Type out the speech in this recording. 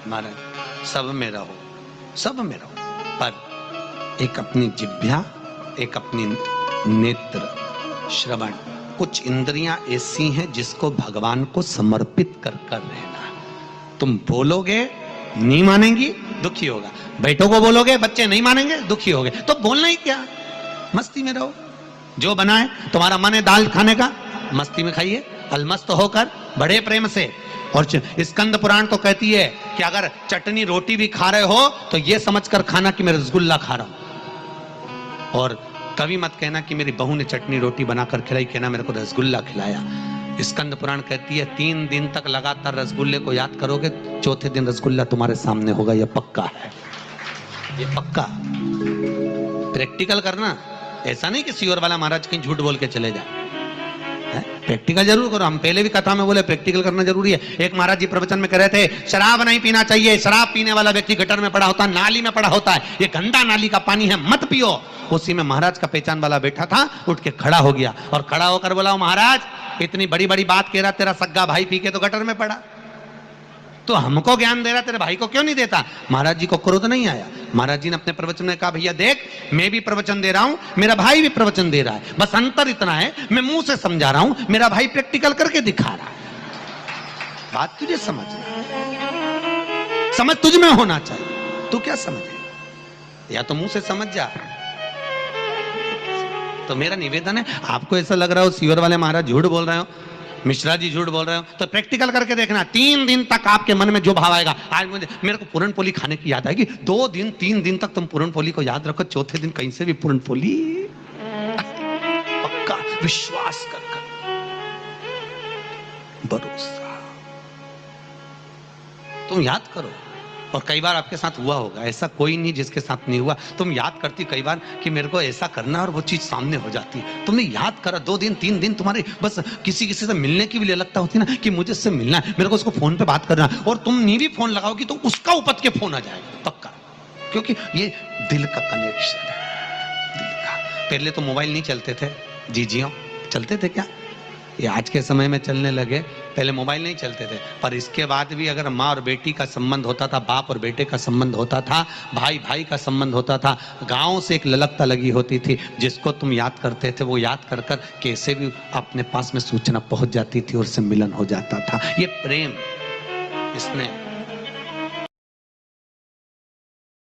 महाराज सब में रहो, सब में रहो, पर एक अपनी जिह्वा, एक अपनी नेत्र, श्रवण, कुछ इंद्रियां ऐसी हैं जिसको भगवान को समर्पित कर कर रहना। तुम बोलोगे नहीं मानेंगी, दुखी होगा। बेटों को बोलोगे बच्चे नहीं मानेंगे, दुखी होगे। तो बोलना ही क्या, मस्ती में रहो। जो बनाए तुम्हारा मन है दाल खाने का, मस्ती में खाइए, अलमस्त होकर बड़े प्रेम से। और स्कंद पुराण तो कहती है कि अगर चटनी रोटी भी खा रहे हो तो ये समझकर खाना कि मैं रसगुल्ला खा रहा हूं। और कभी मत कहना कि मेरी बहू ने चटनी रोटी बनाकर खिलाई, कहना मेरे को रसगुल्ला खिलाया। स्कंद पुराण कहती है 3 दिन तक लगातार रसगुल्ले को याद करोगे, चौथे दिन रसगुल्ला तुम्हारे सामने होगा, यह पक्का है, ये पक्का। प्रैक्टिकल करना, ऐसा नहीं कि सीवर वाला महाराज कहीं झूठ बोल के चले जाए, प्रैक्टिकल जरूर करो। हम पहले भी कथा में बोले प्रैक्टिकल करना जरूरी है। एक महाराज जी प्रवचन में कह रहे थे शराब नहीं पीना चाहिए, शराब पीने वाला व्यक्ति गटर में पड़ा होता है, नाली में पड़ा होता है, ये गंदा नाली का पानी है, मत पियो। उसी में महाराज का पहचान वाला बैठा था, उठ के खड़ा हो गया और खड़ा होकर बोला, महाराज इतनी बड़ी बड़ी बात कह रहा, तेरा सग्गा भाई पी के तो गटर में पड़ा, तो हमको ज्ञान दे रहा, तेरे भाई को क्यों नहीं देता? महाराज जी को क्रोध नहीं आया। महाराज जी ने अपने प्रवचन में कहा, भैया देख, मैं भी प्रवचन दे रहा हूं, मेरा भाई भी प्रवचन दे रहा है, बस अंतर इतना है मैं मुंह से समझा रहा हूं, मेरा भाई प्रैक्टिकल करके दिखा रहा है। बात तुझे समझना, समझ तुझ में होना चाहिए, तू क्या समझे, या तो मुंह से समझ जा। तो मेरा निवेदन है, आपको ऐसा लग रहा हो सीवर वाले महाराज झूठ बोल रहे हो, मिश्रा जी झूठ बोल रहे हो, तो प्रैक्टिकल करके देखना। 3 दिन तक आपके मन में जो भाव आएगा, आज मेरे को पूरन पोली खाने की याद आएगी, 2 दिन 3 दिन तक तुम पूरन पोली को याद रखो, चौथे दिन कहीं से भी पूरन पोली, पक्का विश्वास कर भरोसा, तुम याद करो। और कई बार आपके साथ हुआ होगा, ऐसा कोई नहीं जिसके साथ नहीं हुआ। तुम याद करती कई बार कि मेरे को ऐसा करना, और वो चीज सामने हो जाती है। तुमने याद करा, 2 दिन 3 दिन तुम्हारे बस किसी से मिलने की भी लगता होती ना कि मुझे इससे मिलना है, मेरे को उसको फोन पे बात करना, और तुम नहीं भी फोन लगाओगी तो उसका उपज के फोन आ जाएगा पक्का, क्योंकि ये दिल का कनेक्शन है, दिल का। पहले तो मोबाइल नहीं चलते थे, जी चलते थे क्या, ये आज के समय में चलने लगे, पहले मोबाइल नहीं चलते थे। पर इसके बाद भी अगर माँ और बेटी का संबंध होता था, बाप और बेटे का संबंध होता था, भाई भाई का संबंध होता था, गांव से एक ललकता लगी होती थी, जिसको तुम याद करते थे, वो याद कर कर कैसे भी अपने पास में सूचना पहुंच जाती थी और उससे मिलन हो जाता था। ये प्रेम, इसने